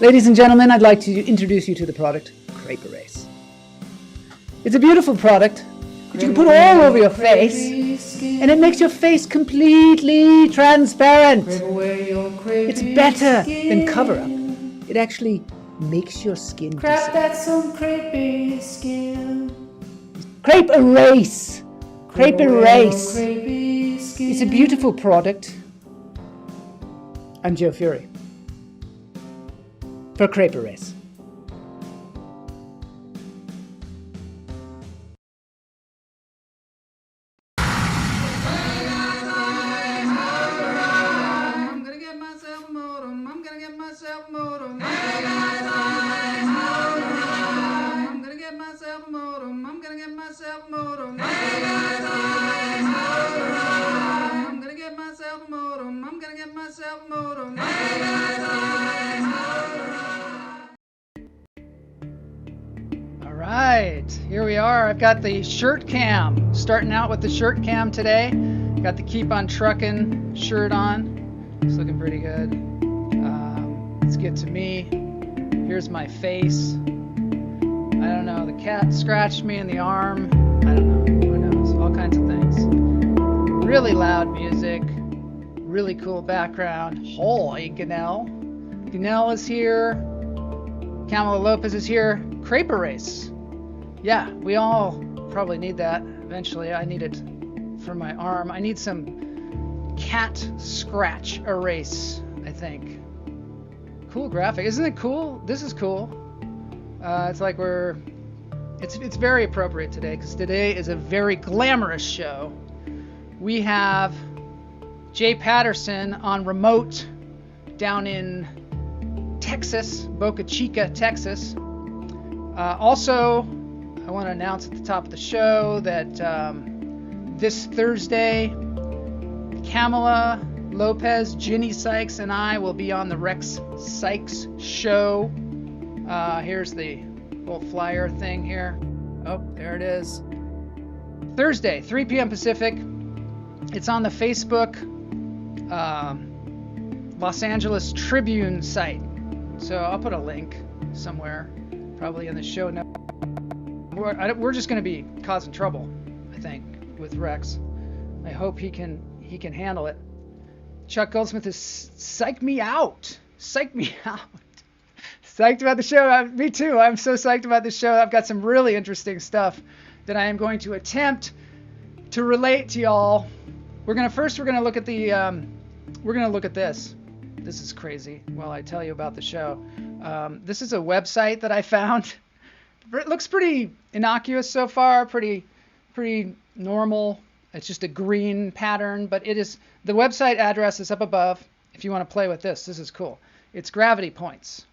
Ladies and gentlemen, I'd like to introduce you to the product, Crepe Erase. It's a beautiful product that you can put all over your face, and it makes your face completely transparent. It's better than cover-up. It actually makes your skin Crap, that's some crepey skin. Crepe Erase. Crepe Erase. It's a beautiful product. I'm Joe Fury for Crepe Erase. All right, here we are. I've got the shirt cam. Starting out with the shirt cam today. Got the Keep on Truckin' shirt on. It's looking pretty good. Let's get to me. Here's my face. I don't know. The cat scratched me in the arm. I don't know. Who knows? All kinds of things. Really loud music. Really cool background. Holy Ganell. Ganell is here. Camila Lopez is here. Crepe Erase. Yeah, we all probably need that eventually. I need it for my arm. I need some cat scratch erase, I think. Cool graphic. Isn't it cool? This is cool. It's like it's very appropriate today because today is a very glamorous show. We have Jay Paterson on remote down in Texas, Boca Chica, Texas. Also, I want to announce at the top of the show that this Thursday, Camila Lopez, Ginny Sykes, and I will be on the Rex Sykes show. Here's the little flyer thing here. Oh, there it is. Thursday, 3 p.m. Pacific. It's on the Facebook Los Angeles Tribune site. So I'll put a link somewhere, probably in the show notes. We're just going to be causing trouble, I think, with Rex. I hope he can handle it. Chuck Goldsmith is psyched me out. Psyched me out. Psyched about the show. Me too. I'm so psyched about the show. I've got some really interesting stuff that I am going to attempt to relate to y'all. We're gonna look at the we're gonna look at this. This is crazy. While I tell you about the show, this is a website that I found. It looks pretty innocuous so far. Pretty normal. It's just a green pattern, but it is, the website address is up above if you want to play with this. This is cool. It's gravity points.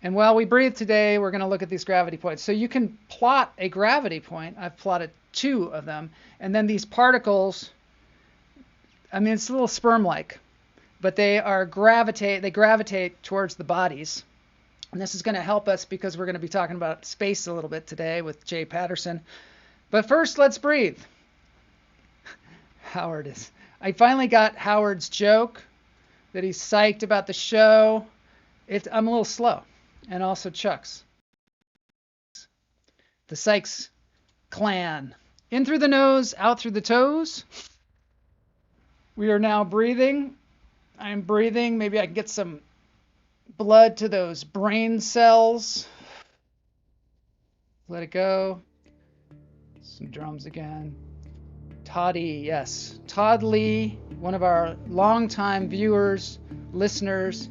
And while we breathe today, we're going to look at these gravity points. So you can plot a gravity point. I've plotted 2 of them. And then these particles, I mean, it's a little sperm-like, but they gravitate towards the bodies. And this is going to help us because we're going to be talking about space a little bit today with Jay Paterson. But first, let's breathe. I finally got Howard's joke that he's psyched about the show. I'm a little slow. And also Chuck's. The Sykes clan. In through the nose, out through the toes. We are now breathing. I'm breathing. Maybe I can get some blood to those brain cells. Let it go. Some drums again. Toddy, yes. Todd Lee, one of our longtime viewers, listeners,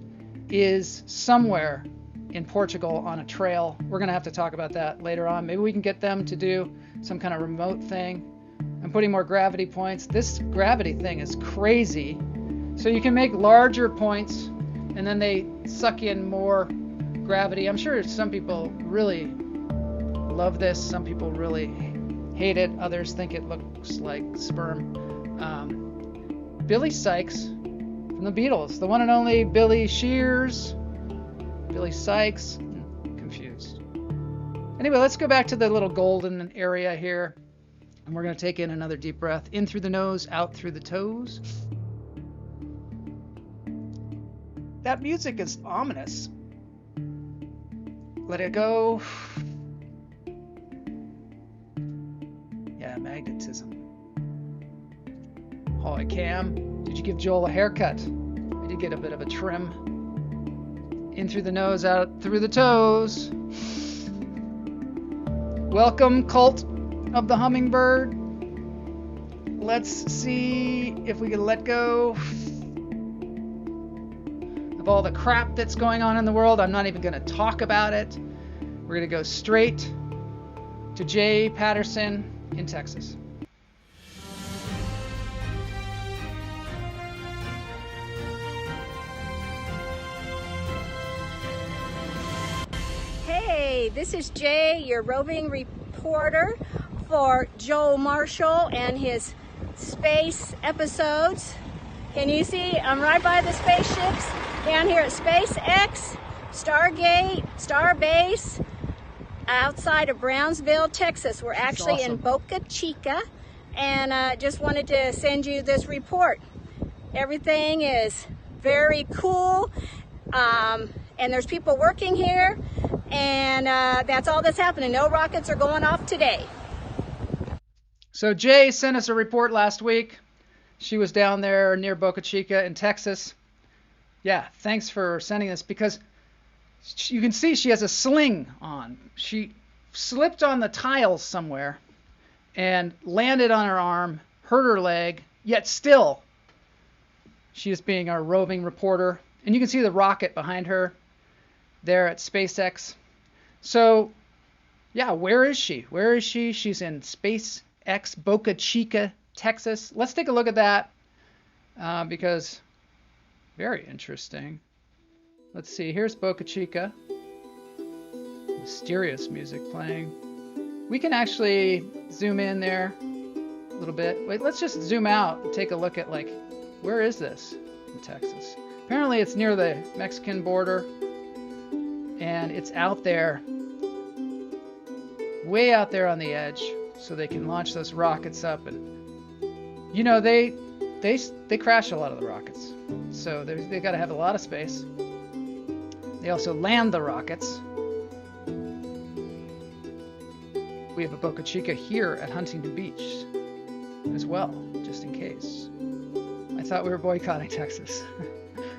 is somewhere in Portugal on a trail. We're going to have to talk about that later on. Maybe we can get them to do some kind of remote thing. I'm putting more gravity points. This gravity thing is crazy. So you can make larger points, and then they suck in more gravity. I'm sure some people really love this. Some people really hate it. Others think it looks like sperm. Billy Sykes from the Beatles, the one and only Billy Shears. Billy Sykes. Confused. Anyway, let's go back to the little golden area here. And we're going to take in another deep breath. In through the nose, out through the toes. That music is ominous. Let it go. Yeah, magnetism. Holy Cam, did you give Joel a haircut? I did get a bit of a trim. In through the nose, out through the toes. Welcome, cult of the hummingbird. Let's see if we can let go of all the crap that's going on in the world. I'm not even going to talk about it. We're going to go straight to Jay Paterson in Texas. Hey, this is Jay, your roving reporter for Joel Marshall and his space episodes. Can you see? I'm right by the spaceships down here at SpaceX, Stargate, Starbase, outside of Brownsville, Texas. We're actually awesome. in Boca Chica, and just wanted to send you this report. Everything is very cool, and there's people working here, and that's all that's happening. No rockets are going off today. So Jay sent us a report last week. She was down there near Boca Chica in Texas. Yeah, thanks for sending this, because you can see she has a sling on. She slipped on the tiles somewhere and landed on her arm, hurt her leg, yet still she is being our roving reporter. And you can see the rocket behind her there at SpaceX. So, yeah, where is she? Where is she? She's in SpaceX Boca Chica, Texas. Let's take a look at that because very interesting. Let's see. Here's Boca Chica. Mysterious music playing. We can actually zoom in there a little bit. Wait, let's just zoom out and take a look at, like, where is this in Texas? Apparently it's near the Mexican border, and it's out there, way out there on the edge, so they can launch those rockets up. And you know, they crash a lot of the rockets, so they got to have a lot of space. They also land the rockets. We have a Boca Chica here at Huntington Beach as well, just in case. I thought we were boycotting Texas.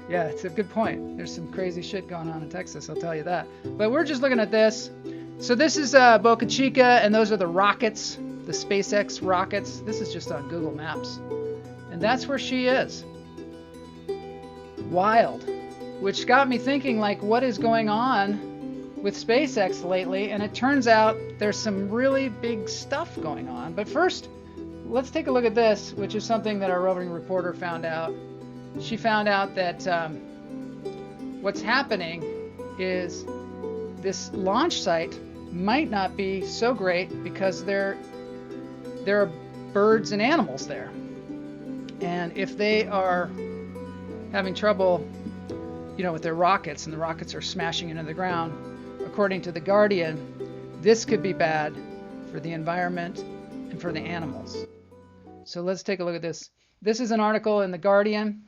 Yeah, it's a good point. There's some crazy shit going on in Texas, I'll tell you that. But we're just looking at this. So this is Boca Chica, and those are the rockets, the SpaceX rockets. This is just on Google Maps. And that's where she is. Wild. Which got me thinking, like, what is going on with SpaceX lately? And it turns out there's some really big stuff going on. But first, let's take a look at this, which is something that our roving reporter found out. She found out that what's happening is this launch site might not be so great because there are birds and animals there. And if they are having trouble, you know, with their rockets, and the rockets are smashing into the ground, according to The Guardian, this could be bad for the environment and for the animals. So let's take a look at this. This is an article in The Guardian,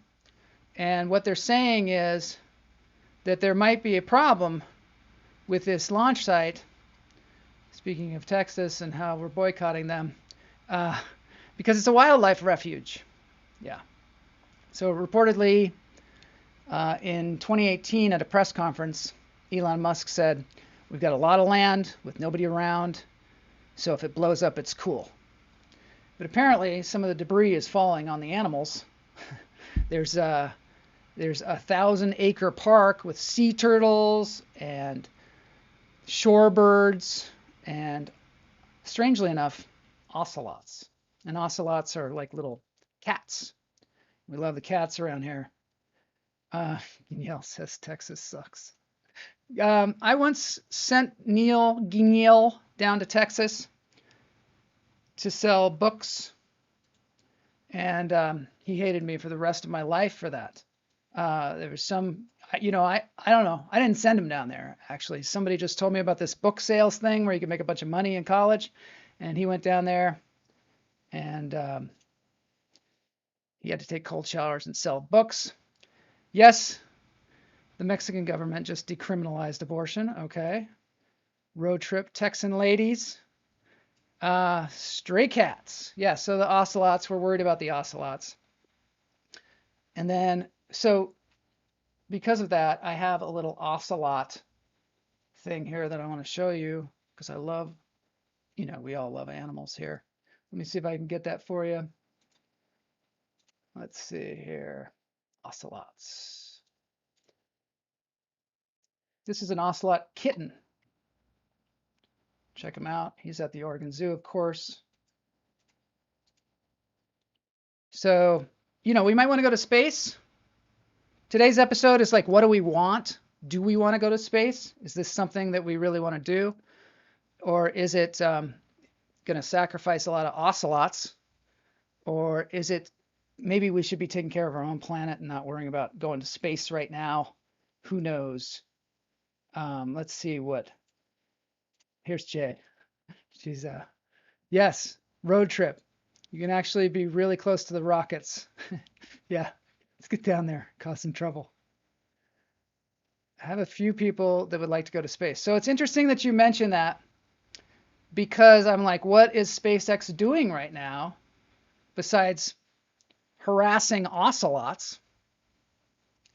and what they're saying is that there might be a problem with this launch site, speaking of Texas and how we're boycotting them, because it's a wildlife refuge. Yeah. So reportedly, in 2018 at a press conference, Elon Musk said, "We've got a lot of land with nobody around, so if it blows up, it's cool." But apparently some of the debris is falling on the animals. There's a 1,000-acre park with sea turtles and shorebirds and, strangely enough, ocelots. And ocelots are like little cats. We love the cats around here. Neil says Texas sucks. I once sent Neil Guignil down to Texas to sell books, and he hated me for the rest of my life for that. There was some, you know, I don't know. I didn't send him down there, actually. Somebody just told me about this book sales thing where you could make a bunch of money in college, and he went down there, and he had to take cold showers and sell books. Yes, the Mexican government just decriminalized abortion. Okay. Road Trip, Texan Ladies. Stray Cats. Yeah, so the ocelots, we're worried about the ocelots. And then, so because of that, I have a little ocelot thing here that I want to show you because I love, we all love animals here. Let me see if I can get that for you. Let's see here. Ocelots. This is an ocelot kitten. Check him out. He's at the Oregon Zoo, of course. So, we might want to go to space. Today's episode is like, what do we want? Do we want to go to space? Is this something that we really want to do? Or is it going to sacrifice a lot of ocelots? Or is it maybe we should be taking care of our own planet and not worrying about going to space right now? Who knows? Let's see what. Here's Jay. She's yes, road trip. You can actually be really close to the rockets. Yeah, let's get down there, cause some trouble. I have a few people that would like to go to space. So it's interesting that you mentioned that because I'm like, what is SpaceX doing right now besides harassing ocelots?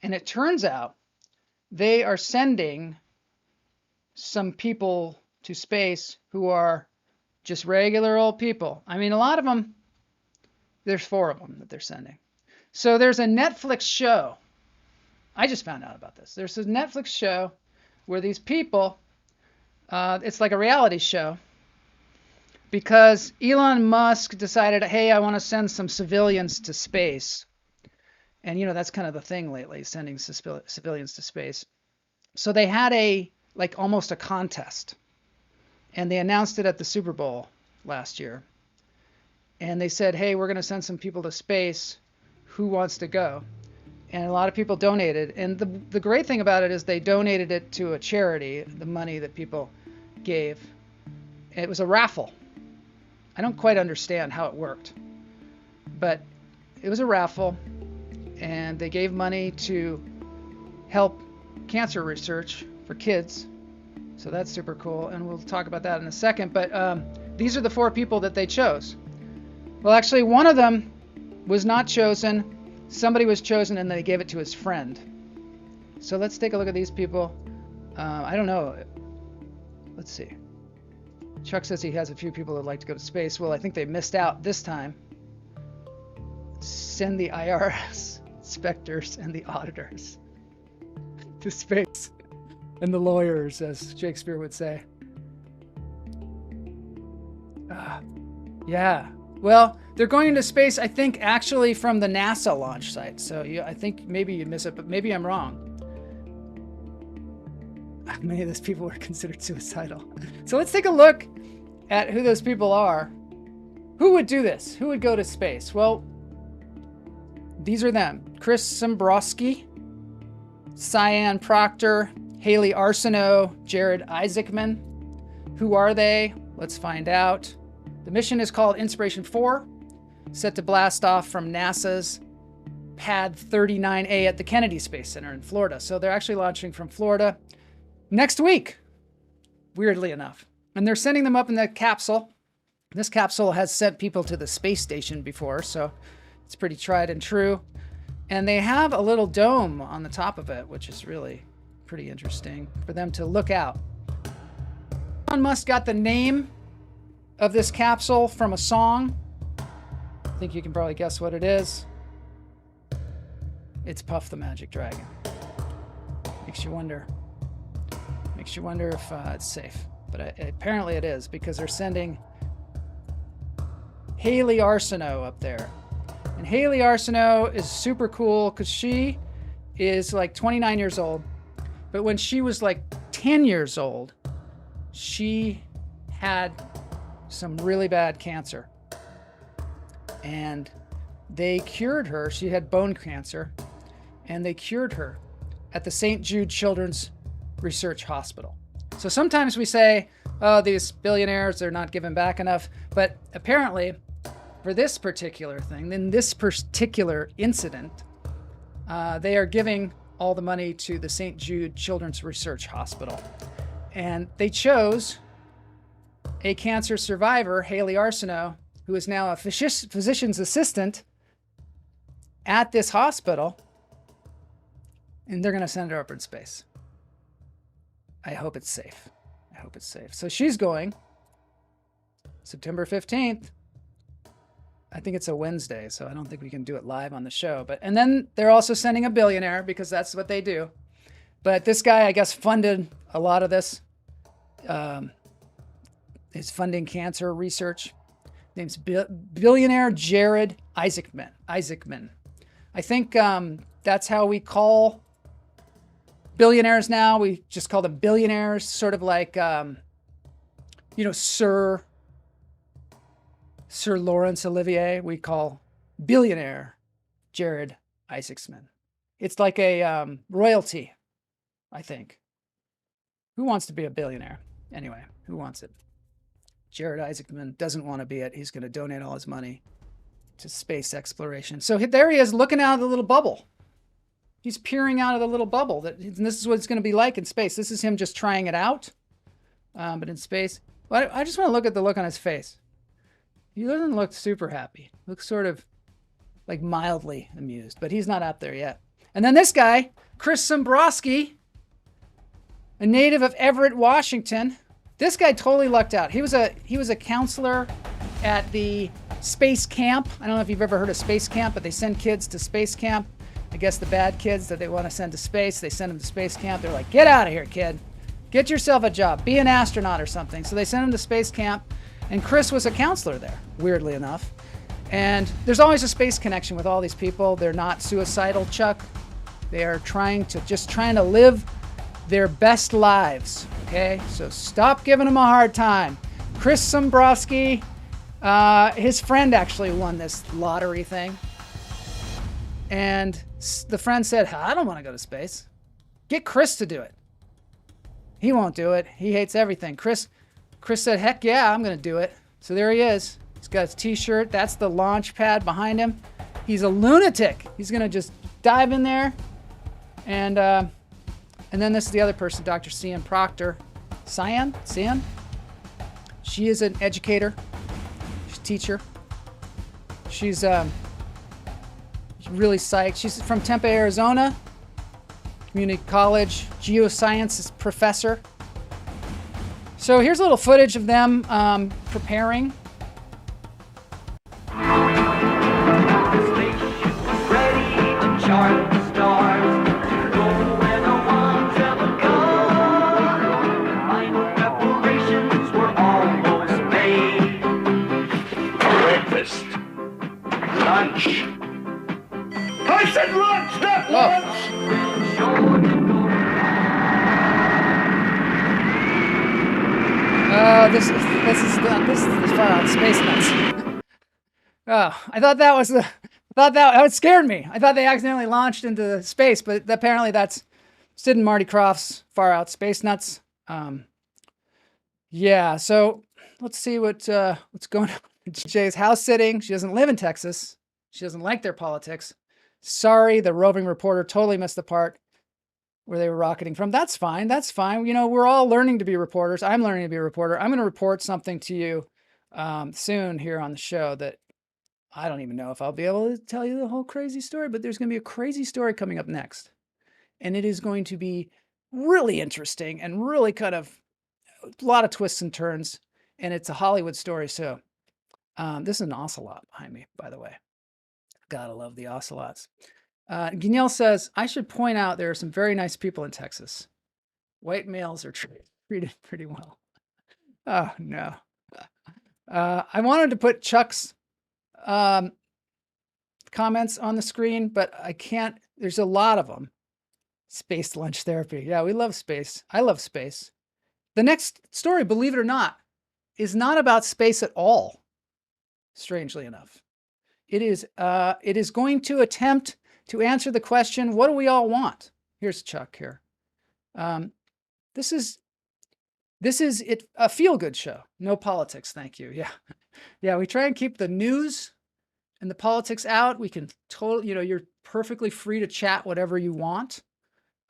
And it turns out they are sending some people to space who are just regular old people. I mean, a lot of them, there's 4 of them that they're sending. So there's a Netflix show. I just found out about this. There's a Netflix show where these people, it's like a reality show because Elon Musk decided, hey, I want to send some civilians to space. And, that's kind of the thing lately, sending civilians to space. So they had almost a contest. And they announced it at the Super Bowl last year. And they said, hey, we're going to send some people to space. Who wants to go? And a lot of people donated. And the great thing about it is they donated it to a charity, the money that people gave. It was a raffle. I don't quite understand how it worked. But it was a raffle. And they gave money to help cancer research for kids. So that's super cool, and we'll talk about that in a second. But these are the 4 people that they chose. Well, actually, one of them was not chosen. Somebody was chosen, and they gave it to his friend. So let's take a look at these people. I don't know. Let's see. Chuck says he has a few people that would like to go to space. Well, I think they missed out this time. Send the IRS inspectors and the auditors to space. And the lawyers, as Shakespeare would say. Yeah. Well, they're going into space, I think, actually from the NASA launch site. So I think maybe you miss it, but maybe I'm wrong. Many of those people were considered suicidal. So let's take a look at who those people are. Who would do this? Who would go to space? Well, these are them. Chris Sombroski, Cyan Proctor, Haley Arsenault, Jared Isaacman. Who are they? Let's find out. The mission is called Inspiration 4, set to blast off from NASA's Pad 39A at the Kennedy Space Center in Florida. So they're actually launching from Florida next week, weirdly enough. And they're sending them up in the capsule. This capsule has sent people to the space station before, so it's pretty tried and true. And they have a little dome on the top of it, which is really pretty interesting for them to look out. Elon Musk got the name of this capsule from a song. I think you can probably guess what it is. It's Puff the Magic Dragon. Makes you wonder if it's safe. But apparently it is, because they're sending Haley Arsenault up there. And Haley Arsenault is super cool because she is like 29 years old. But when she was like 10 years old, she had some really bad cancer. And they cured her. She had bone cancer. And they cured her at the St. Jude Children's Research Hospital. So sometimes we say, oh, these billionaires, they're not giving back enough. But apparently, for this particular thing, in this particular incident, they are giving all the money to the St. Jude Children's Research Hospital. And they chose a cancer survivor, Haley Arsenault, who is now a physician's assistant at this hospital, and they're going to send her up in space. I hope it's safe. I hope it's safe. So she's going September 15th. I think it's a Wednesday, so I don't think we can do it live on the show. And then they're also sending a billionaire, because that's what they do. But this guy, I guess, funded a lot of this. He's funding cancer research. Name's billionaire Jared Isaacman. I think that's how we call billionaires now. We just call them billionaires, sort of like, Sir Laurence Olivier. We call billionaire Jared Isaacman. It's like a royalty, I think. Who wants to be a billionaire? Anyway, who wants it? Jared Isaacman doesn't want to be it. He's going to donate all his money to space exploration. So there he is, looking out of the little bubble. He's peering out of the little bubble. And this is what it's going to be like in space. This is him just trying it out. But in space, well, I just want to look at the look on his face. He doesn't look super happy. Looks sort of like mildly amused, but he's not out there yet. And then this guy, Chris Sombroski, a native of Everett, Washington. This guy totally lucked out. He was a counselor at the space camp. I don't know if you've ever heard of space camp, but they send kids to space camp. I guess the bad kids that they want to send to space, they send them to space camp. They're like, get out of here, kid. Get yourself a job. Be an astronaut or something. So they send him to space camp. And Chris was a counselor there, weirdly enough. And there's always a space connection with all these people. They're not suicidal, Chuck. They are trying to live their best lives, okay? So stop giving them a hard time. Chris Sombroski, his friend actually won this lottery thing. And the friend said, I don't want to go to space. Get Chris to do it. He won't do it. He hates everything. Chris said, heck yeah, I'm going to do it. So there he is. He's got his t-shirt. That's the launch pad behind him. He's a lunatic. He's going to just dive in there. And then this is the other person, Dr. Cian Proctor. Cian? She is an educator. She's a teacher. She's really psyched. She's from Tempe, Arizona. Community college geosciences professor. So here's a little footage of them preparing. Breakfast. Lunch. I said lunch, not lunch! This is far out space nuts. I thought that scared me. I thought they accidentally launched into space, but apparently that's Sid and Marty Krofft's Far Out Space Nuts. Yeah, so let's see what's going on. Jay's house sitting. She doesn't live in Texas. She doesn't like their politics. Sorry, the roving reporter totally missed the part where they were rocketing from. That's fine. That's fine. You know, we're all learning to be reporters. I'm learning to be a reporter. I'm going to report something to you soon here on the show that I don't even know if I'll be able to tell you the whole crazy story, but there's going to be a crazy story coming up next. And it is going to be really interesting and really kind of a lot of twists and turns. And it's a Hollywood story. So this is an ocelot behind me, by the way. Gotta love the ocelots. Guignel says, I should point out there are some very nice people in Texas. White males are treated pretty well. Oh, no. I wanted to put Chuck's comments on the screen, but I can't. There's a lot of them. Space lunch therapy. Yeah, we love space. I love space. The next story, believe it or not, is not about space at all, strangely enough. It is going to attempt to answer the question, what do we all want? Here's Chuck here. This is a feel-good show. No politics, thank you. Yeah. Yeah, we try and keep the news and the politics out. We can you're perfectly free to chat whatever you want.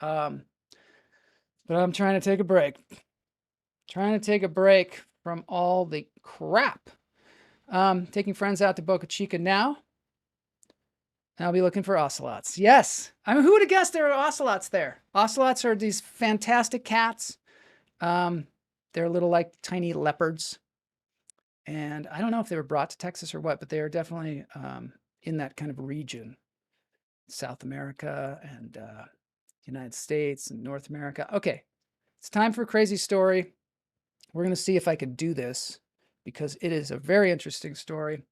But I'm trying to take a break. Trying to take a break from all the crap. Taking friends out to Boca Chica now. I'll be looking for ocelots. Yes. I mean, who would have guessed there are ocelots there? Ocelots are these fantastic cats. They're little like tiny leopards. And I don't know if they were brought to Texas or what, but they are definitely in that kind of region. South America and United States and North America. Okay, it's time for a crazy story. We're going to see if I can do this because it is a very interesting story.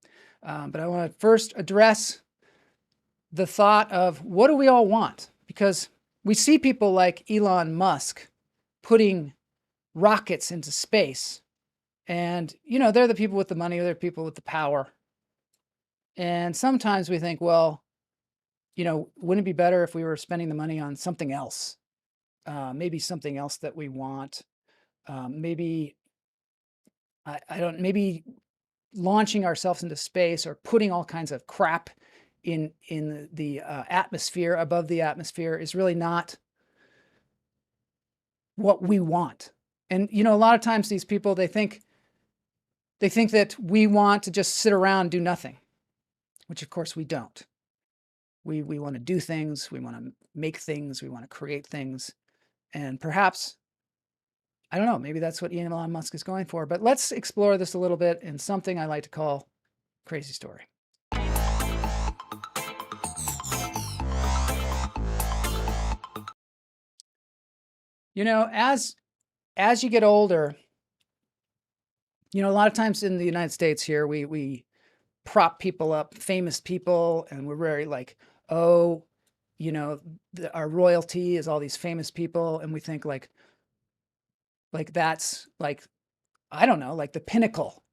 But I want to first address the thought of what do we all want? Because we see people like Elon Musk putting rockets into space. And, you know, they're the people with the money, they're people with the power. And sometimes we think, well, you know, wouldn't it be better if we were spending the money on something else? Maybe something else that we want. Maybe launching ourselves into space or putting all kinds of crap in the atmosphere, above the atmosphere, is really not what we want. And, you know, a lot of times these people, they think that we want to just sit around and do nothing, which of course we don't. We want to do things, we want to make things, we want to create things. And perhaps, I don't know, maybe that's what Elon Musk is going for. But let's explore this a little bit in something I like to call crazy story. You know, as you get older, you know, a lot of times in the United States here, we prop people up, famous people, and we're very like, oh, you know, our royalty is all these famous people, and we think like that's like, I don't know, like the pinnacle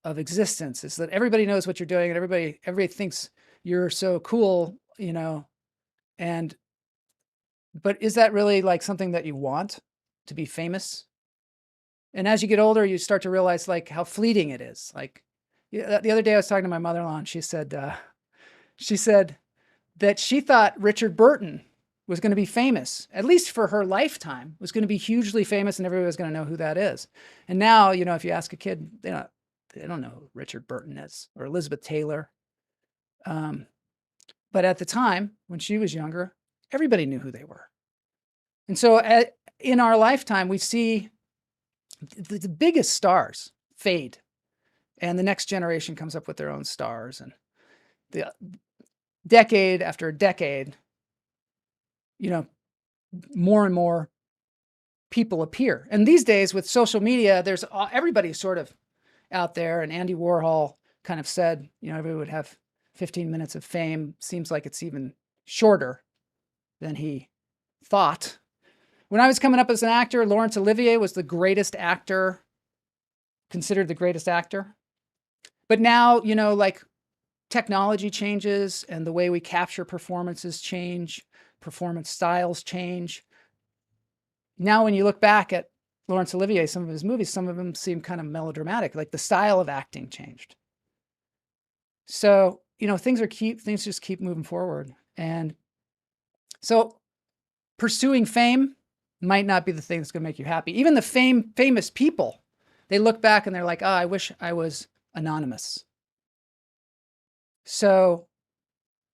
of existence is that everybody knows what you're doing and everybody thinks you're so cool, you know. But is that really like something that you want, to be famous? And as you get older, you start to realize like how fleeting it is. Like the other day I was talking to my mother-in-law and she said that she thought Richard Burton was going to be famous, at least for her lifetime, was going to be hugely famous and everybody was going to know who that is. And now, you know, if you ask a kid, they don't know who Richard Burton is, or Elizabeth Taylor. But at the time, when she was younger, everybody knew who they were. And so in our lifetime, we see the biggest stars fade, and the next generation comes up with their own stars. And the decade after decade, you know, more and more people appear. And these days with social media, there's everybody's sort of out there. And Andy Warhol kind of said, you know, everybody would have 15 minutes of fame. Seems like it's even shorter than he thought. When I was coming up as an actor, Laurence Olivier was the greatest actor, considered the greatest actor. But now, you know, like technology changes and the way we capture performances change, performance styles change. Now, when you look back at Laurence Olivier, some of his movies, some of them seem kind of melodramatic, like the style of acting changed. So, you know, things just keep moving forward. And so pursuing fame might not be the thing that's going to make you happy. Even the famous people, they look back and they're like, oh, I wish I was anonymous. So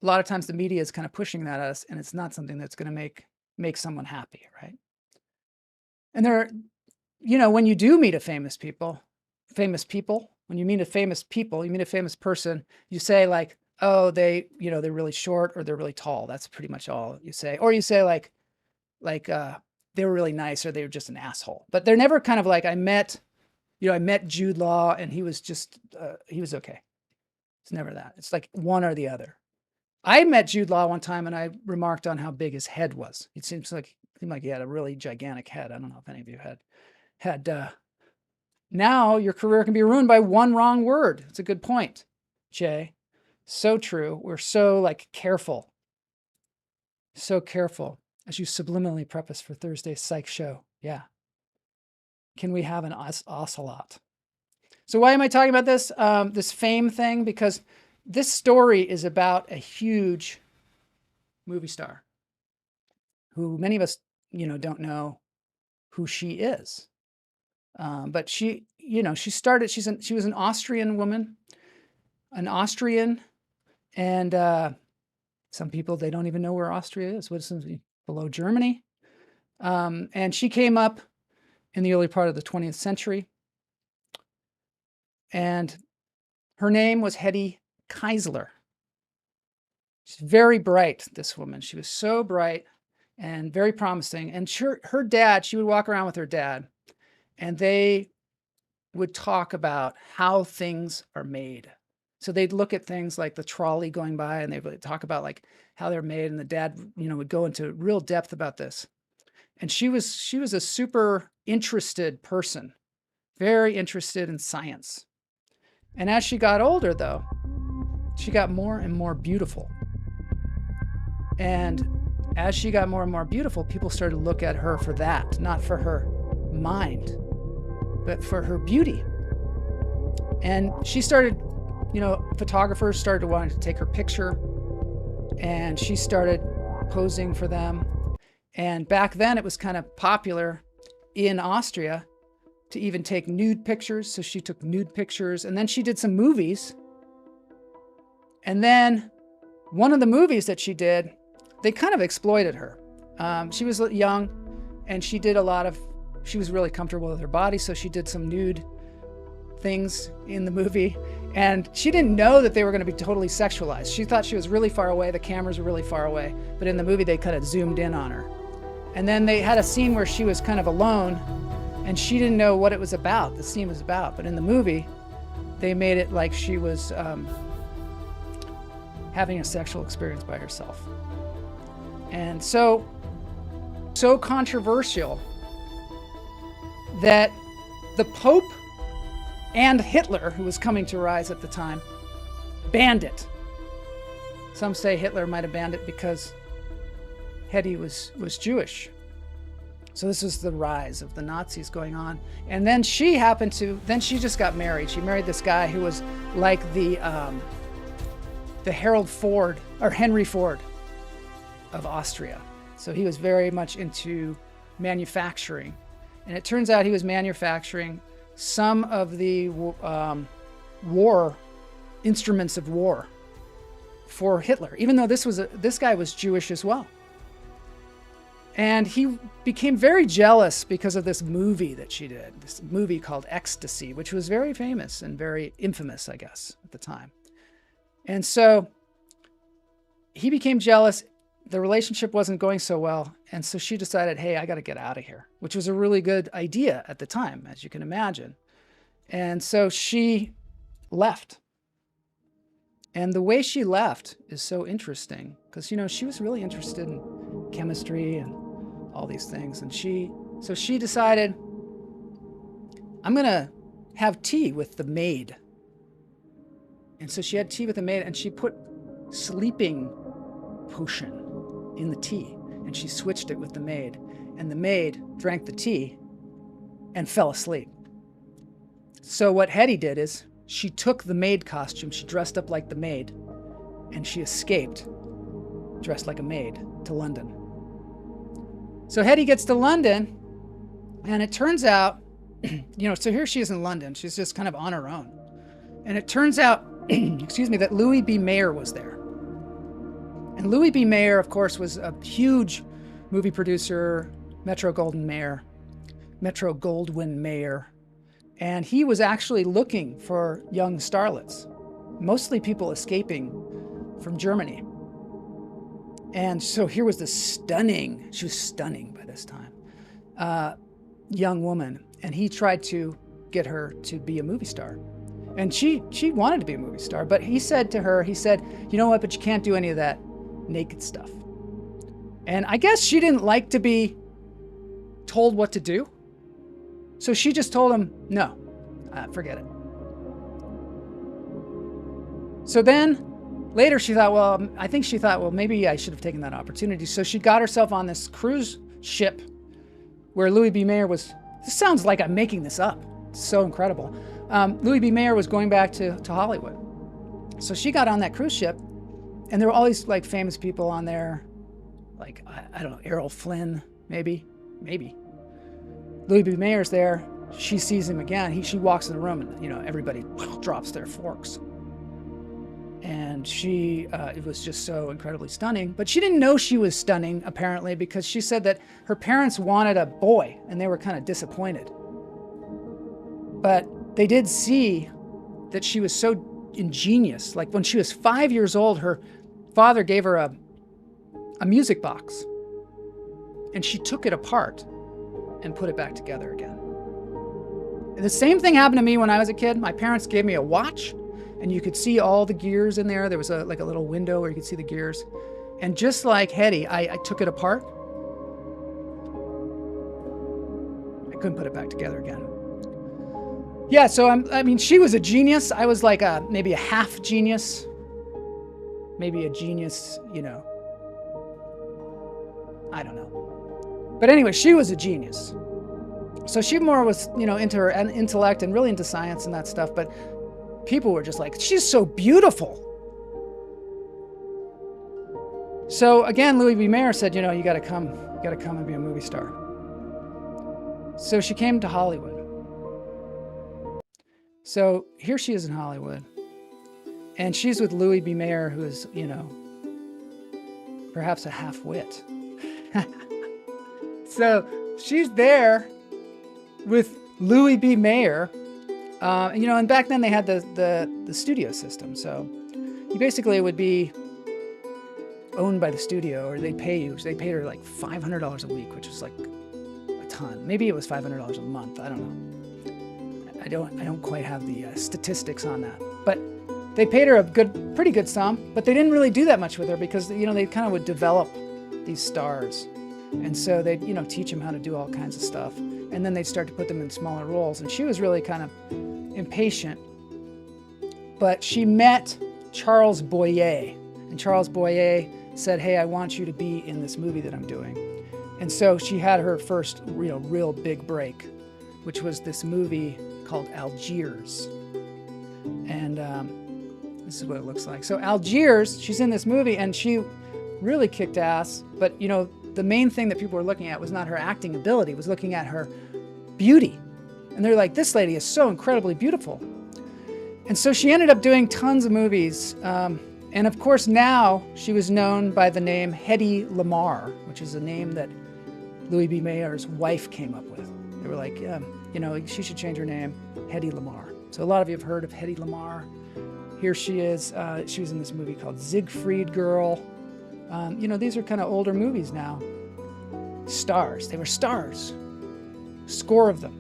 a lot of times the media is kind of pushing that at us, and it's not something that's going to make someone happy, right? And there are, you know, when you do meet a famous people, when you meet a famous person, you say like, oh, they're really short or they're really tall. That's pretty much all you say. Or you say like they were really nice or they were just an asshole. But they're never kind of like, I met Jude Law and he was okay. It's never that. It's like one or the other. I met Jude Law one time and I remarked on how big his head was. It seemed like he had a really gigantic head. I don't know if any of you had now your career can be ruined by one wrong word. It's a good point, Jay. So true. We're so like careful. So careful as you subliminally preface for Thursday's psych show. Yeah. Can we have an ocelot? So why am I talking about this? This fame thing? Because this story is about a huge movie star who many of us, don't know who she is. But she started. She was an Austrian woman, an Austrian, and some people, they don't even know where Austria is. What's below Germany? And she came up in the early part of the 20th century. And her name was Hedy Lamarr. She's very bright, this woman. She was so bright and very promising. And her dad, she would walk around with her dad, and they would talk about how things are made. So they'd look at things like the trolley going by, and they would talk about like how they're made. And the dad, would go into real depth about this. And she was a super interested person, very interested in science. And as she got older, though, she got more and more beautiful. And as she got more and more beautiful, people started to look at her for that, not for her mind, but for her beauty. And she started, photographers started wanting to take her picture, and she started posing for them. And back then it was kind of popular in Austria to even take nude pictures. So she took nude pictures, and then she did some movies. And then one of the movies that she did, they kind of exploited her. She was young, and she was really comfortable with her body. So she did some nude things in the movie, and she didn't know that they were going to be totally sexualized. She thought she was really far away. The cameras were really far away, but in the movie they kind of zoomed in on her. And then they had a scene where she was kind of alone, and she didn't know what it was about, the scene was about. But in the movie, they made it like she was having a sexual experience by herself. And so controversial that the Pope and Hitler, who was coming to rise at the time, banned it. Some say Hitler might have banned it because Hedy was Jewish. So this was the rise of the Nazis going on. And then she just got married. She married this guy who was like the Henry Ford of Austria. So he was very much into manufacturing. And it turns out he was manufacturing some of the war instruments of war for Hitler, even though this guy was Jewish as well. And he became very jealous because of this movie that she did, this movie called Ecstasy, which was very famous and very infamous, I guess, at the time. And so he became jealous. The relationship wasn't going so well. And so she decided, hey, I got to get out of here, which was a really good idea at the time, as you can imagine. And so she left. And the way she left is so interesting because, she was really interested in chemistry and all these things. And so she decided, I'm going to have tea with the maid. And so she had tea with the maid, and she put sleeping potion in the tea, and she switched it with the maid. And the maid drank the tea and fell asleep. So what Hedy did is she took the maid costume, she dressed up like the maid, and she escaped dressed like a maid to London. So Hedy gets to London, and it turns out, so here she is in London. She's just kind of on her own. And it turns out, that Louis B. Mayer was there. And Louis B. Mayer, of course, was a huge movie producer, Metro-Goldwyn Mayer. And he was actually looking for young starlets, mostly people escaping from Germany. And so here was this she was stunning by this time, young woman. And he tried to get her to be a movie star. And she wanted to be a movie star, but he said to her, you know what, but you can't do any of that naked stuff. And I guess she didn't like to be told what to do. So she just told him, no, forget it. So then later she thought, maybe I should have taken that opportunity. So she got herself on this cruise ship where Louis B. Mayer was, this sounds like I'm making this up. It's so incredible. Louis B. Mayer was going back to Hollywood. So she got on that cruise ship, and there were all these like famous people on there, like, I don't know, Errol Flynn, maybe. Louis B. Mayer's there, she sees him again, she walks in the room and, everybody drops their forks. And it was just so incredibly stunning. But she didn't know she was stunning, apparently, because she said that her parents wanted a boy and they were kind of disappointed. But they did see that she was so ingenious. Like when she was 5 years old, her father gave her a music box. And she took it apart and put it back together again. And the same thing happened to me when I was a kid. My parents gave me a watch, and you could see all the gears in there. There was a little window where you could see the gears. And just like Hedy, I took it apart. I couldn't put it back together again. Yeah, so she was a genius. I was like maybe a half genius. Maybe a genius, I don't know. But anyway, she was a genius. So she more was, into her intellect and really into science and that stuff. But people were just like, she's so beautiful. So again, Louis B. Mayer said, you got to come and be a movie star. So she came to Hollywood. So here she is in Hollywood. And she's with Louis B. Mayer, who is, perhaps a half-wit. So she's there with Louis B. Mayer, and back then they had the studio system. So you basically would be owned by the studio, or they'd pay you. So they paid her like $500 a week, which was like a ton. Maybe it was $500 a month. I don't know. I don't quite have the statistics on that, but they paid her a pretty good sum. But they didn't really do that much with her because they kind of would develop these stars. And so they'd, teach them how to do all kinds of stuff. And then they'd start to put them in smaller roles. And she was really kind of impatient. But she met Charles Boyer. And Charles Boyer said, hey, I want you to be in this movie that I'm doing. And so she had her first real big break, which was this movie called Algiers. And this is what it looks like. So Algiers, she's in this movie, and she really kicked ass. But, the main thing that people were looking at was not her acting ability, was looking at her beauty. And they're like, this lady is so incredibly beautiful. And so she ended up doing tons of movies. And of course, now she was known by the name Hedy Lamarr, which is a name that Louis B. Mayer's wife came up with. They were like, she should change her name, Hedy Lamarr. So a lot of you have heard of Hedy Lamarr. Here she is. She was in this movie called Siegfried Girl. These are kind of older movies now. Stars. They were stars. Score of them.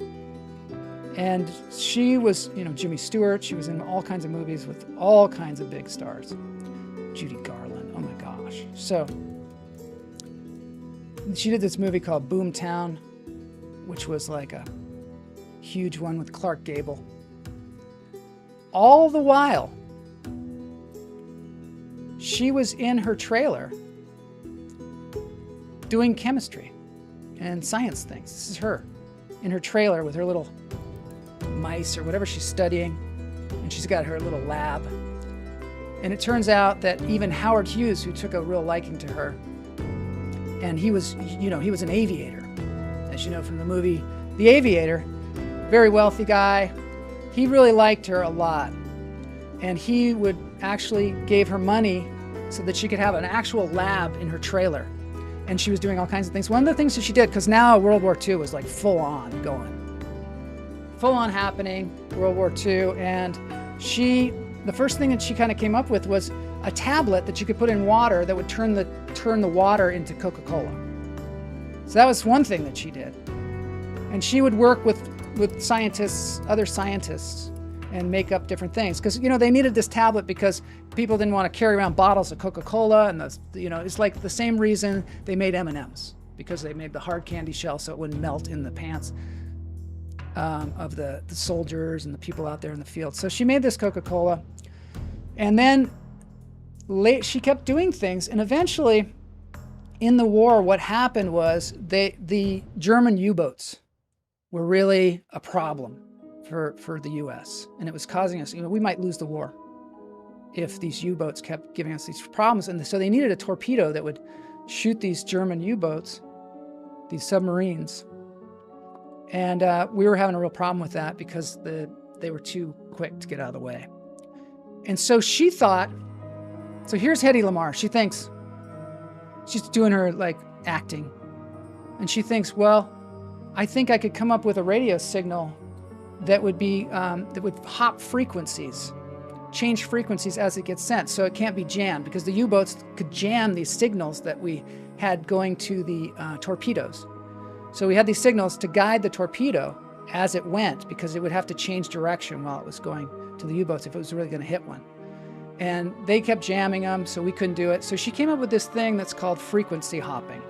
And she was, Jimmy Stewart. She was in all kinds of movies with all kinds of big stars. Judy Garland. Oh my gosh. So she did this movie called Boomtown, which was like a huge one with Clark Gable. All the while, she was in her trailer doing chemistry and science things. This is her in her trailer with her little mice or whatever she's studying, and she's got her little lab. And it turns out that even Howard Hughes, who took a real liking to her, and he was an aviator, as you know from the movie The Aviator, very wealthy guy. He really liked her a lot, and he would actually gave her money so that she could have an actual lab in her trailer. And she was doing all kinds of things. One of the things that she did, because now World War II was like full on happening, World War II, and the first thing that she kind of came up with was a tablet that you could put in water that would turn the water into Coca-Cola. So that was one thing that she did. And she would work with other scientists, and make up different things. Because, they needed this tablet because people didn't want to carry around bottles of Coca-Cola, and it's like the same reason they made M&Ms, because they made the hard candy shell so it wouldn't melt in the pants of the soldiers and the people out there in the field. So she made this Coca-Cola, and then she kept doing things, and eventually in the war, what happened was the German U-boats were really a problem for the U.S. And it was causing us, we might lose the war if these U-boats kept giving us these problems. And so they needed a torpedo that would shoot these German U-boats, these submarines. And we were having a real problem with that because they were too quick to get out of the way. And so she thought, so here's Hedy Lamarr. She thinks, she's doing her like acting. And she thinks, well, I think I could come up with a radio signal that would be, that would hop frequencies, change frequencies as it gets sent. So it can't be jammed, because the U-boats could jam these signals that we had going to the torpedoes. So we had these signals to guide the torpedo as it went, because it would have to change direction while it was going to the U-boats if it was really going to hit one. And they kept jamming them, so we couldn't do it. So she came up with this thing that's called frequency hopping.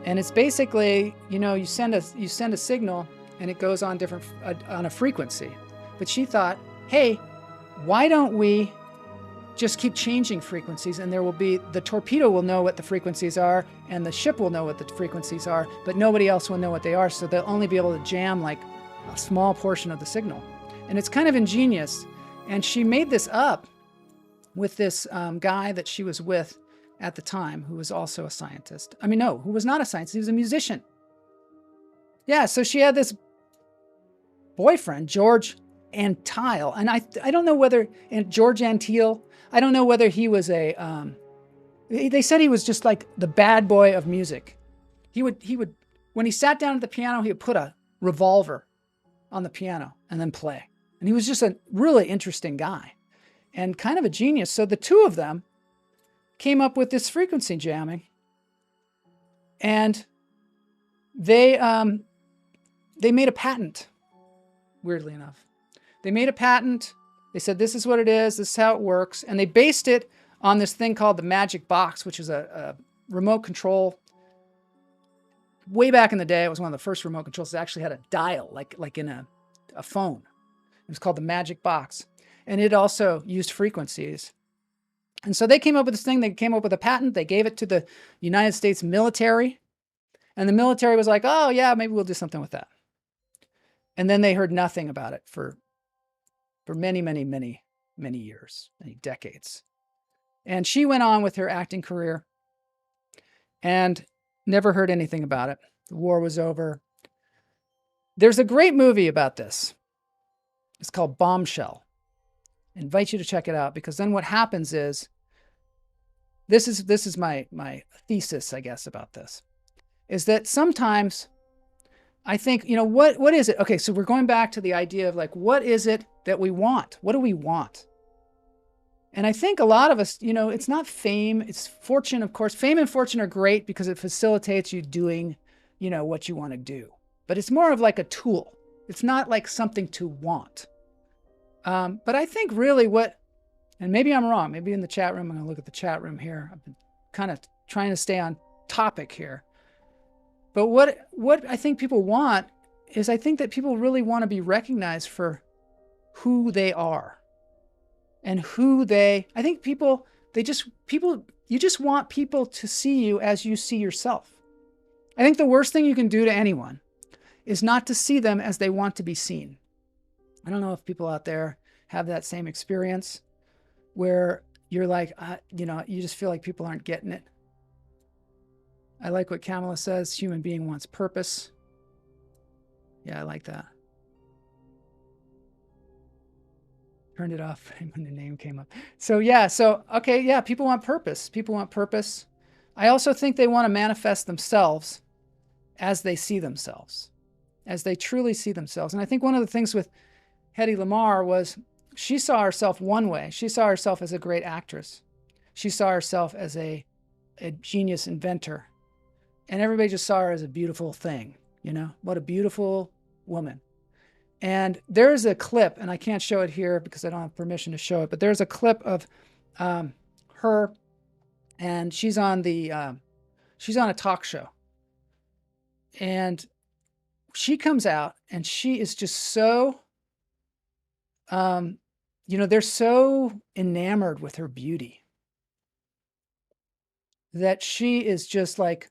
And it's basically, you know, you send a signal and it goes on on a frequency. But she thought, hey, why don't we just keep changing frequencies, and the torpedo will know what the frequencies are and the ship will know what the frequencies are, but nobody else will know what they are, so they'll only be able to jam like a small portion of the signal. And it's kind of ingenious. And she made this up with this guy that she was with at the time, who was also a scientist. I mean, no, who was not a scientist, he was a musician. Yeah, so she had this boyfriend, George Antheil, and I don't know whether, and George Antheil, I don't know whether he was they said he was just like the bad boy of music. He would, when he sat down at the piano, he would put a revolver on the piano and then play. And he was just a really interesting guy and kind of a genius. So the two of them came up with this frequency jamming, and they made a patent, weirdly enough. They made a patent. They said, this is what it is. This is how it works. And they based it on this thing called the Magic Box, which is a remote control. Way back in the day, it was one of the first remote controls that actually had a dial, like in a phone. It was called the Magic Box. And it also used frequencies. And so they came up with this thing. They came up with a patent. They gave it to the United States military. And the military was like, oh, yeah, maybe we'll do something with that. And then they heard nothing about it for many, many, many, many years, many decades. And she went on with her acting career and never heard anything about it. The war was over. There's a great movie about this. It's called Bombshell. I invite you to check it out, because then what happens is, this is my thesis, I guess, about this, is that sometimes I think, you know, what is it? Okay, so we're going back to the idea of like, what is it that we want? What do we want? And I think a lot of us, you know, it's not fame, it's fortune, of course. Fame and fortune are great because it facilitates you doing, you know, what you want to do. But it's more of like a tool. It's not like something to want. But I think really and maybe I'm wrong, maybe in the chat room, I'm going to look at the chat room here. I've been kind of trying to stay on topic here. But what I think people want is, I think that people really want to be recognized for who they are and I think you just want people to see you as you see yourself. I think the worst thing you can do to anyone is not to see them as they want to be seen. I don't know if people out there have that same experience where you're like, you know, you just feel like people aren't getting it. I like what Kamala says, human being wants purpose. Yeah, I like that. Turned it off when the name came up. So yeah, okay, yeah, people want purpose. People want purpose. I also think they want to manifest themselves as they see themselves, as they truly see themselves. And I think one of the things with Hedy Lamarr was she saw herself one way. She saw herself as a great actress. She saw herself as a genius inventor. And everybody just saw her as a beautiful thing, you know? What a beautiful woman. And there's a clip, and I can't show it here because I don't have permission to show it, but there's a clip of her, and she's on a talk show. And she comes out, and she is just so, you know, they're so enamored with her beauty that she is just like,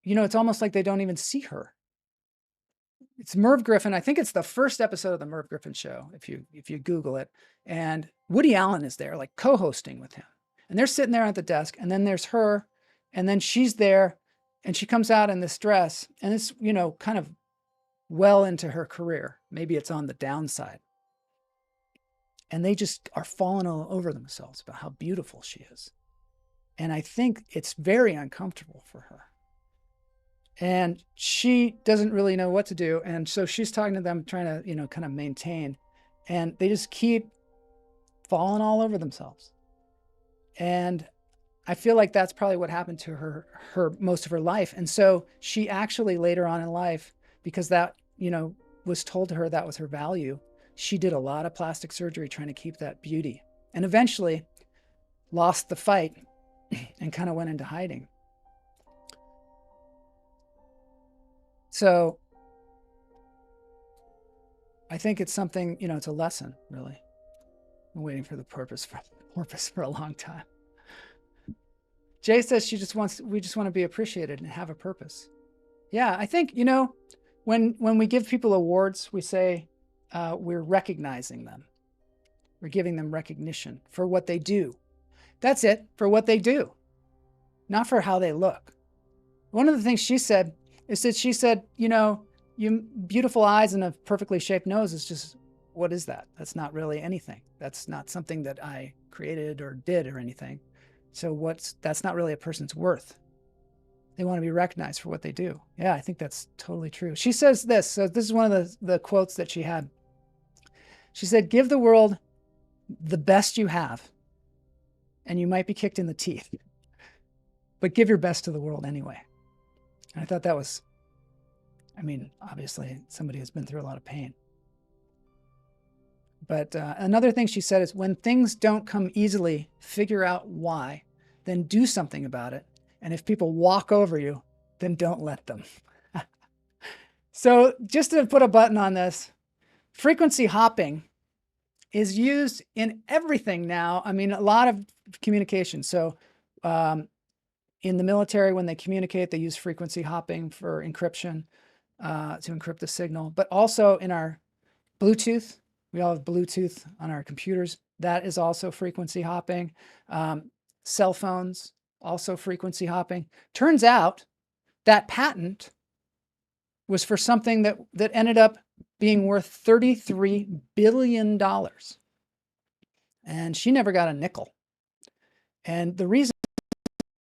you know, it's almost like they don't even see her. It's Merv Griffin. I think it's the first episode of the Merv Griffin show, if you Google it. And Woody Allen is there, like co-hosting with him. And they're sitting there at the desk, and then there's her, and then she's there, And she comes out in this dress, and it's, kind of well into her career. Maybe it's on the downside. And they just are falling all over themselves about how beautiful she is. And I think it's very uncomfortable for her. And she doesn't really know what to do. And so she's talking to them, trying to, kind of maintain. And they just keep falling all over themselves. And I feel like that's probably what happened to her most of her life. And so she actually later on in life, because that, was told to her that was her value, she did a lot of plastic surgery trying to keep that beauty, and eventually lost the fight and kind of went into hiding. So I think it's something, it's a lesson, really. I'm waiting for the porpoise for a long time. Jay says we just want to be appreciated and have a purpose. Yeah, I think, when we give people awards, we say we're recognizing them. We're giving them recognition for what they do. That's it, for what they do, not for how they look. One of the things she said is that she said, you beautiful eyes and a perfectly shaped nose is just, what is that? That's not really anything. That's not something that I created or did or anything. So that's not really a person's worth. They want to be recognized for what they do. Yeah, I think that's totally true. She says this. So this is one of the quotes that she had. She said, give the world the best you have, and you might be kicked in the teeth, but give your best to the world anyway. And I thought that was, obviously somebody who's been through a lot of pain. But another thing she said is, when things don't come easily, figure out why, then do something about it. And if people walk over you, then don't let them. So just to put a button on this, frequency hopping is used in everything now. A lot of communication. So in the military, when they communicate, they use frequency hopping for encryption, to encrypt the signal. But also in our Bluetooth, we all have Bluetooth on our computers. That is also frequency hopping. Cell phones, also frequency hopping. Turns out that patent was for something that ended up being worth $33 billion. And she never got a nickel. And the reason,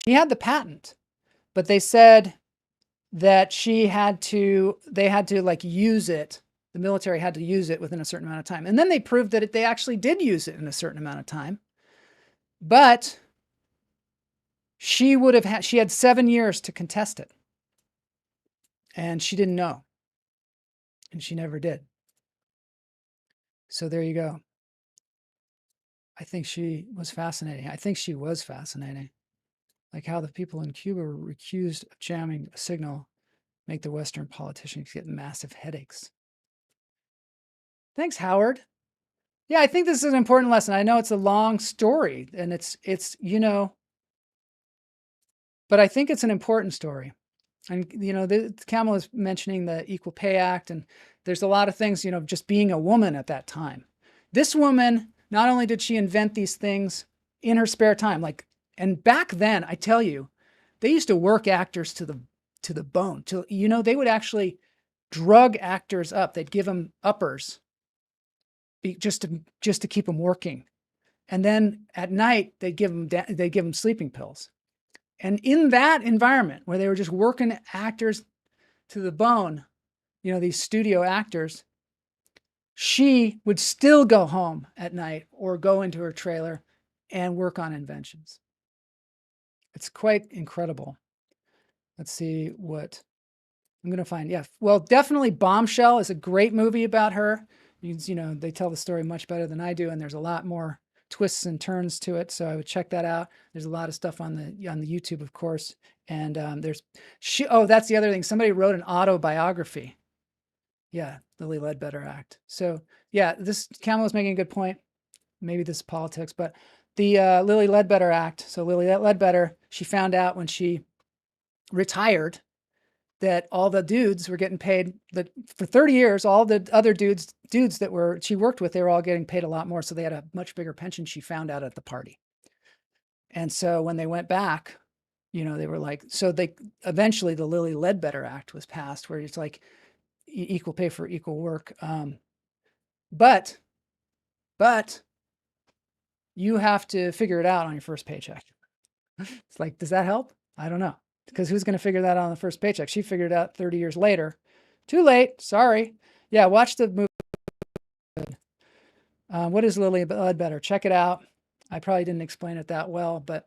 she had the patent, but they said that they had to use it. The military had to use it within a certain amount of time. And then they proved that they actually did use it in a certain amount of time. But she had 7 years to contest it. And she didn't know. And she never did. So there you go. I think she was fascinating. Like how the people in Cuba were accused of jamming a signal, make the Western politicians get massive headaches. Thanks, Howard. Yeah, I think this is an important lesson. I know it's a long story, and it's but I think it's an important story. And, Camel is mentioning the Equal Pay Act, and there's a lot of things, just being a woman at that time. This woman, not only did she invent these things in her spare time, and back then, I tell you, they used to work actors to the bone. They would actually drug actors up. They'd give them uppers just to keep them working. And then at night, they'd give them sleeping pills. And in that environment where they were just working actors to the bone, these studio actors, she would still go home at night or go into her trailer and work on inventions. It's quite incredible. Let's see what I'm going to find. Yeah, well, definitely Bombshell is a great movie about her. They tell the story much better than I do, and there's a lot more twists and turns to it, so I would check that out. There's a lot of stuff on the YouTube, of course, and that's the other thing. Somebody wrote an autobiography. Yeah, Lily Ledbetter Act. So yeah, this Camel is making a good point. Maybe this is politics, but the Lily Ledbetter Act. So Lily Ledbetter, she found out when she retired that all the dudes were getting paid, that for 30 years, all the other dudes that she worked with, they were all getting paid a lot more. So they had a much bigger pension, she found out at the party. And so when they went back they were like, so they eventually the Lilly Ledbetter Act was passed, where it's like equal pay for equal work. But you have to figure it out on your first paycheck. It's like, does that help? I don't know. Because who's going to figure that out on the first paycheck? She figured it out 30 years later. Too late. Sorry. Yeah, watch the movie. What is Lilly Ledbetter? Check it out. I probably didn't explain it that well, but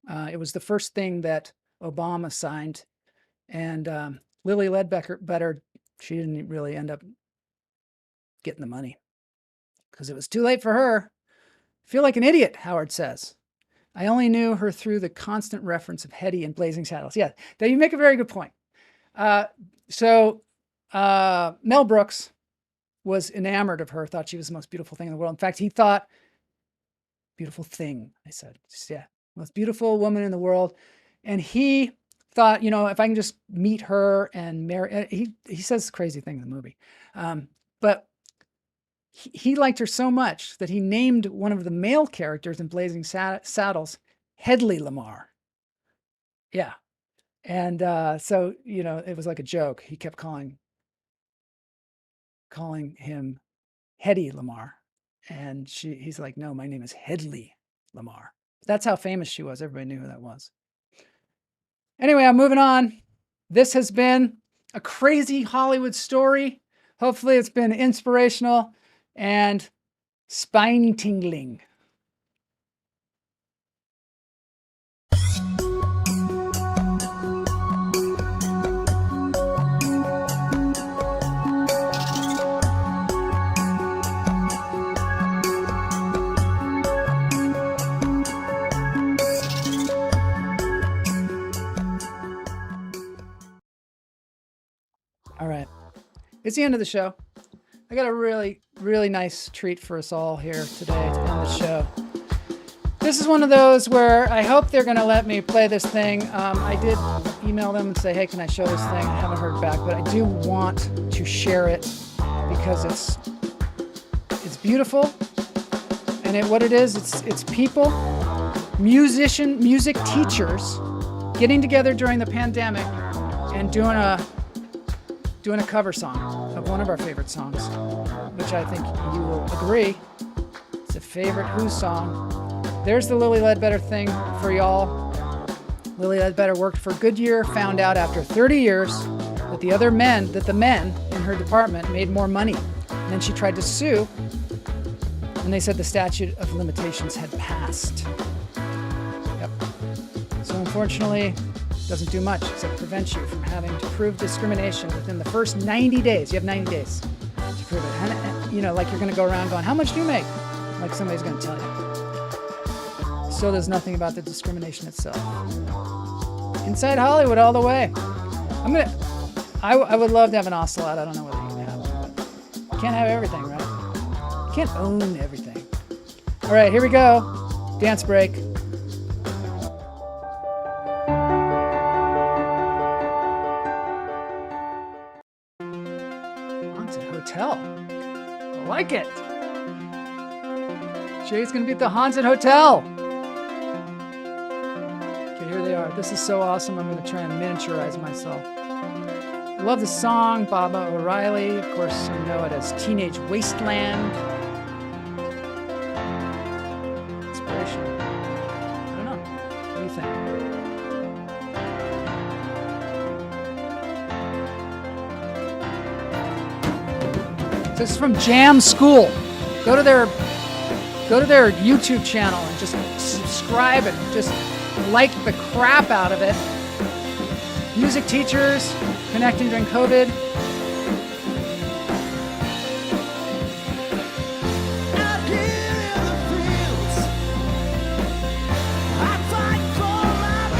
it was the first thing that Obama signed. And Lilly Ledbetter, she didn't really end up getting the money because it was too late for her. Feel like an idiot, Howard says. I only knew her through the constant reference of Hedy and Blazing Saddles. Yeah, you make a very good point. So Mel Brooks was enamored of her, thought she was the most beautiful thing in the world. In fact, he thought, beautiful thing, I said, yeah, most beautiful woman in the world. And he thought, if I can just meet her and marry, he says crazy thing in the movie. But he liked her so much that he named one of the male characters in Blazing Saddles Hedy Lamarr. Yeah. And so, it was like a joke. He kept calling him Hedy Lamarr. And he's like, no, my name is Hedy Lamarr. That's how famous she was. Everybody knew who that was. Anyway, I'm moving on. This has been a crazy Hollywood story. Hopefully it's been inspirational and spine-tingling. All right, it's the end of the show. I got a really, really nice treat for us all here today to end the show. This is one of those where I hope they're going to let me play this thing. I did email them and say, hey, can I show this thing? I haven't heard back, but I do want to share it because it's beautiful. And what it is, it's people, music teachers getting together during the pandemic and doing a cover song of one of our favorite songs, which I think you will agree it's a favorite Who song. There's the Lilly Ledbetter thing for y'all. Lilly Ledbetter worked for Goodyear, found out after 30 years that the men in her department made more money. And then she tried to sue, and they said the statute of limitations had passed. Yep. So unfortunately, doesn't do much except prevent you from having to prove discrimination within the first 90 days. You have 90 days to prove it. And, like you're going to go around going, how much do you make? Like somebody's going to tell you. So there's nothing about the discrimination itself. Inside Hollywood all the way. I would love to have an ocelot. I don't know whether you can have one, but you can't have everything, right? You can't own everything. All right, here we go. Dance break. Hotel. I like it. Jay's gonna be at the Haunted Hotel. Okay, here they are. This is so awesome. I'm gonna try and miniaturize myself. I love the song, Baba O'Reilly. Of course, I know it as Teenage Wasteland. Inspirational. I don't know. What do you think? This is from Jam School. Go to their YouTube channel and just subscribe and just like the crap out of it. Music teachers connecting during COVID.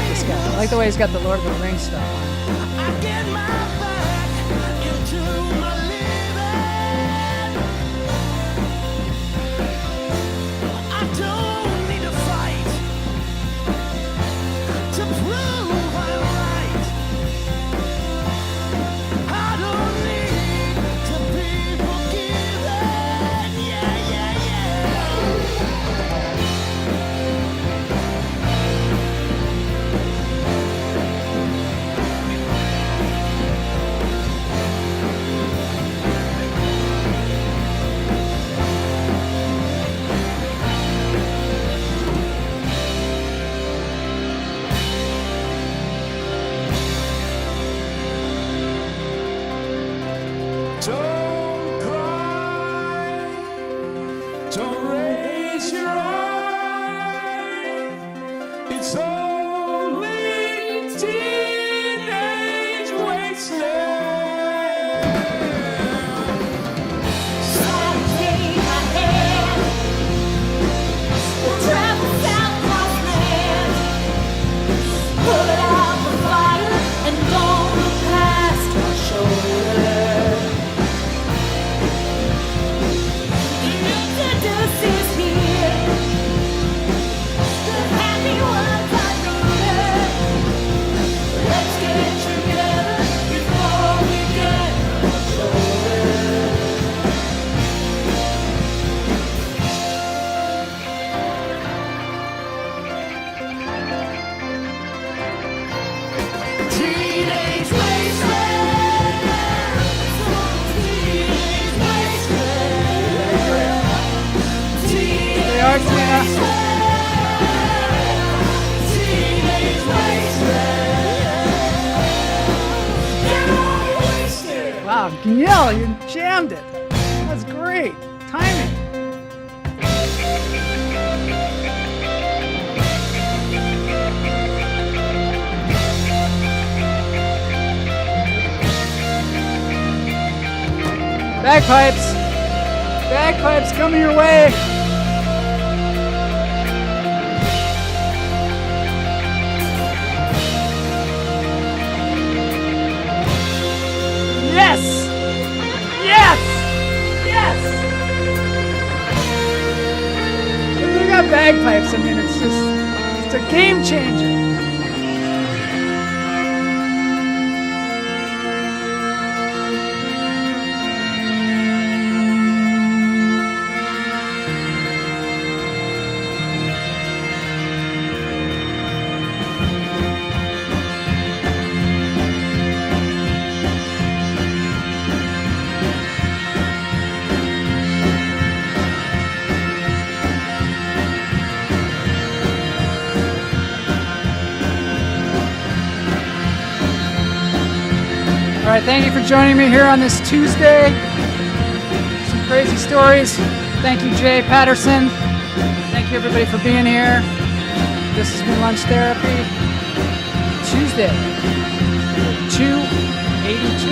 This guy. I like the way he's got the Lord of the Rings stuff on. Wow, Danielle, you jammed it. That's great. Timing. Bagpipes. Bagpipes coming your way. Yes! Yes! Yes! If we got bagpipes, I mean, it's a game changer. All right, thank you for joining me here on this Tuesday. Some crazy stories. Thank you, Jay Paterson. Thank you, everybody, for being here. This has been Lunch Therapy. Tuesday, 282.